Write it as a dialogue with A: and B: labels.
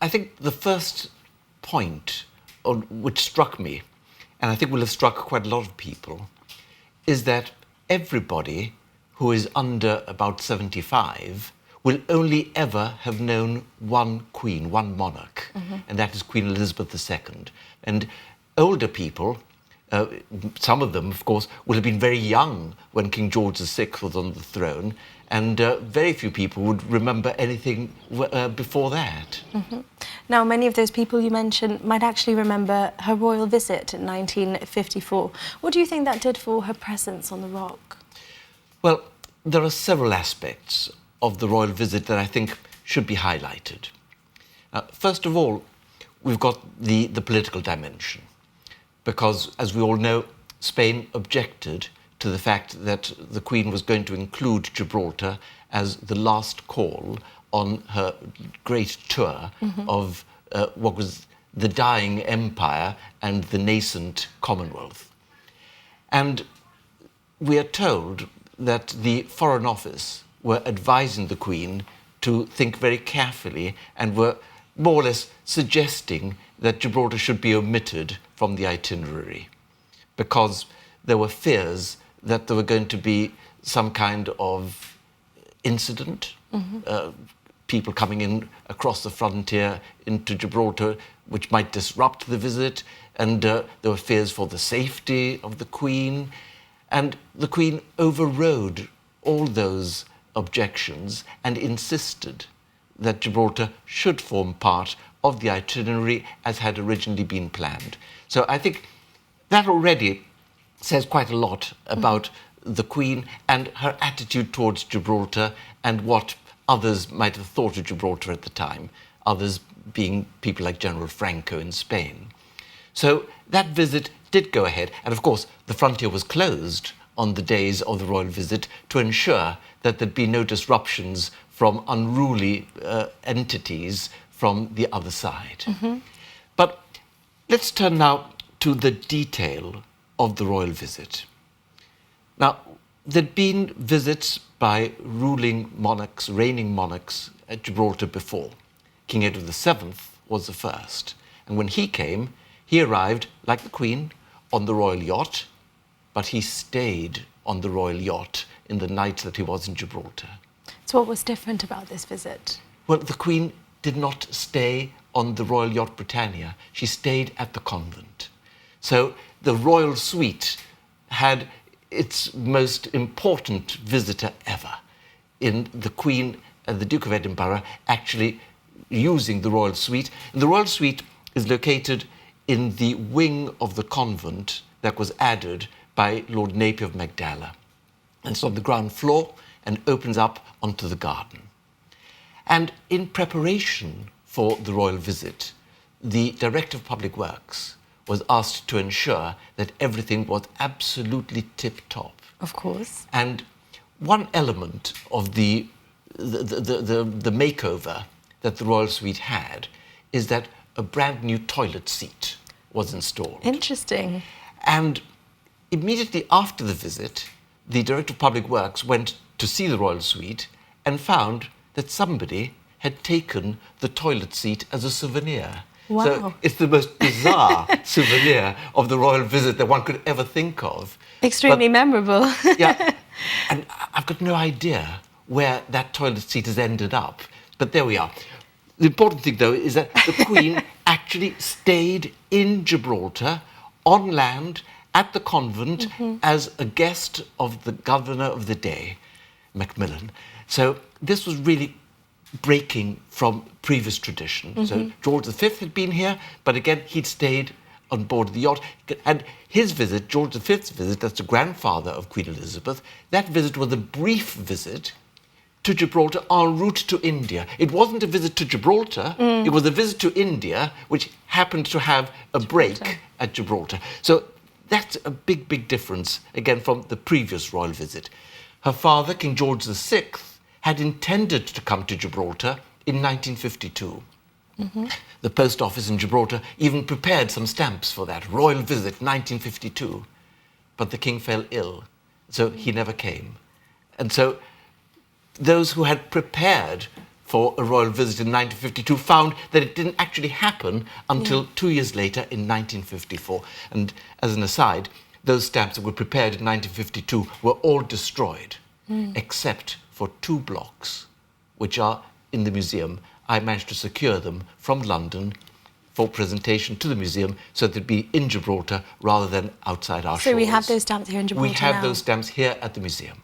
A: I think the first point which struck me, and I think will have struck quite a lot of people, is that everybody who is under about 75 will only ever have known one queen, one monarch, and that is Queen Elizabeth II. And older people, some of them, of course, will have been very young when King George VI was on the throne, and very few people would remember anything before that.
B: Now, many of those people you mentioned might actually remember her royal visit in 1954. What do you think that did for her presence on the Rock?
A: Well, there are several aspects of the royal visit that I think should be highlighted. First of all, we've got the political dimension, because, as we all know, Spain objected to the fact that the Queen was going to include Gibraltar as the last call on her great tour of what was the dying empire and the nascent Commonwealth. And we are told that the Foreign Office were advising the Queen to think very carefully and were more or less suggesting that Gibraltar should be omitted from the itinerary because there were fears that there were going to be some kind of incident, people coming in across the frontier into Gibraltar, which might disrupt the visit, and there were fears for the safety of the Queen. And the Queen overrode all those objections and insisted that Gibraltar should form part of the itinerary as had originally been planned. So I think that already says quite a lot about the Queen and her attitude towards Gibraltar and what others might have thought of Gibraltar at the time, others being people like General Franco in Spain. So that visit did go ahead, and of course the frontier was closed on the days of the royal visit to ensure that there'd be no disruptions from unruly entities from the other side. But let's turn now to the detail of the royal visit. Now, there'd been visits by ruling monarchs, reigning monarchs at Gibraltar before. King Edward VII was the first. And when he came, he arrived, like the Queen, on the royal yacht, but he stayed on the royal yacht in the night that he was in Gibraltar.
B: So what was different about this visit?
A: Well, the Queen did not stay on the royal yacht Britannia. She stayed at the convent. So the royal suite had its most important visitor ever in the Queen and the Duke of Edinburgh actually using the royal suite. And the royal suite is located in the wing of the convent that was added by Lord Napier of Magdala. And it's on the ground floor and opens up onto the garden. And in preparation for the royal visit, the Director of Public Works was asked to ensure that everything was absolutely tip-top.
B: Of course.
A: And one element of the makeover that the royal suite had is that a brand new toilet seat was installed.
B: Interesting.
A: And immediately after the visit, the Director of Public Works went to see the royal suite and found that somebody had taken the toilet seat as a souvenir.
B: Wow.
A: So it's the most bizarre souvenir of the royal visit that one could ever think of.
B: Extremely memorable.
A: Yeah, and I've got no idea where that toilet seat has ended up, but there we are. The important thing, though, is that the Queen actually stayed in Gibraltar, on land, at the convent, as a guest of the governor of the day, Macmillan. So this was really breaking from previous tradition. So George V had been here, but again, he'd stayed on board the yacht. And his visit, George V's visit, that's the grandfather of Queen Elizabeth, that visit was a brief visit to Gibraltar en route to India. It wasn't a visit to Gibraltar, it was a visit to India, which happened to have a break at Gibraltar. So that's a big, big difference, again, from the previous royal visit. Her father, King George VI, had intended to come to Gibraltar in 1952. The post office in Gibraltar even prepared some stamps for that, royal visit 1952. But the king fell ill, so he never came. And so those who had prepared for a royal visit in 1952 found that it didn't actually happen until 2 years later in 1954. And as an aside, those stamps that were prepared in 1952 were all destroyed, except for 2 blocks, which are in the museum. I managed to secure them from London for presentation to the museum so that they'd be in Gibraltar rather than outside our shores.
B: So we have those stamps here in Gibraltar
A: We have
B: now.
A: those stamps here at the museum.